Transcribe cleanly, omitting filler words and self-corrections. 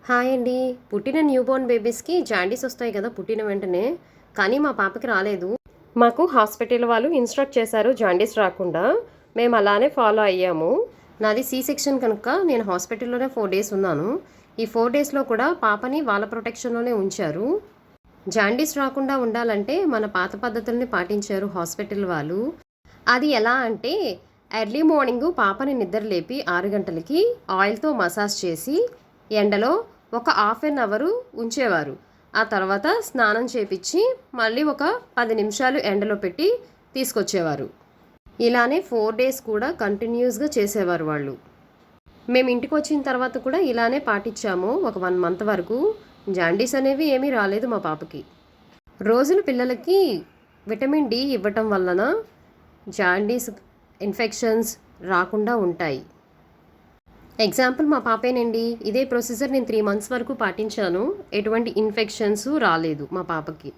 Hi అండి. పుట్టిన newborn బేబీస్‌కి jaundice వస్తాయి కదా పుట్టిన వెంటనే. కానీ మా పాపకి రాలేదు. మాకు హాస్పిటల్ వాళ్ళు ఇన్‌స్ట్రక్ట్ చేశారు జాండీస్ రాకుండా. మేము అలానే ఫాలో అయ్యాము. నాది సి సెక్షన్ కనుక నేను హాస్పిటల్‌లోనే 4 డేస్ ఉన్నాను. ఈ 4 డేస్‌లో కూడా పాపని వాళ్ళ ప్రొటెక్షన్‌లోనే ఉంచారు. జాండీస్ రాకుండా ఉండాలంటే మన పాత పద్ధతుల్ని పాటించారు హాస్పిటల్ వాళ్ళు. అది ఎలా అంటే ఎర్లీ మార్నింగు పాపని నిద్రలేపి 6 గంటలకి ఆయిల్‌తో మసాజ్ చేసి ఎండలో ఒక హాఫ్ ఎన్ అవరు ఉంచేవారు. ఆ తర్వాత స్నానం చేపించి మళ్ళీ ఒక 10 నిమిషాలు ఎండలో పెట్టి తీసుకొచ్చేవారు. ఇలానే 4 డేస్ కూడా కంటిన్యూస్గా చేసేవారు వాళ్ళు. మేము ఇంటికి వచ్చిన తర్వాత కూడా ఇలానే పాటించాము ఒక 1 మంత్ వరకు. జాండీస్ అనేవి ఏమీ రాలేదు మా పాపకి. రోజులు పిల్లలకి విటమిన్ డి ఇవ్వటం వలన జాండీస్ ఇన్ఫెక్షన్స్ రాకుండా ఉంటాయి. ఎగ్జాంపుల్ మా పాపేనండి. ఇదే ప్రొసీజర్ నేను 3 మంత్స్ వరకు పాటించాను. ఎటువంటి ఇన్ఫెక్షన్స్ రాలేదు మా పాపకి.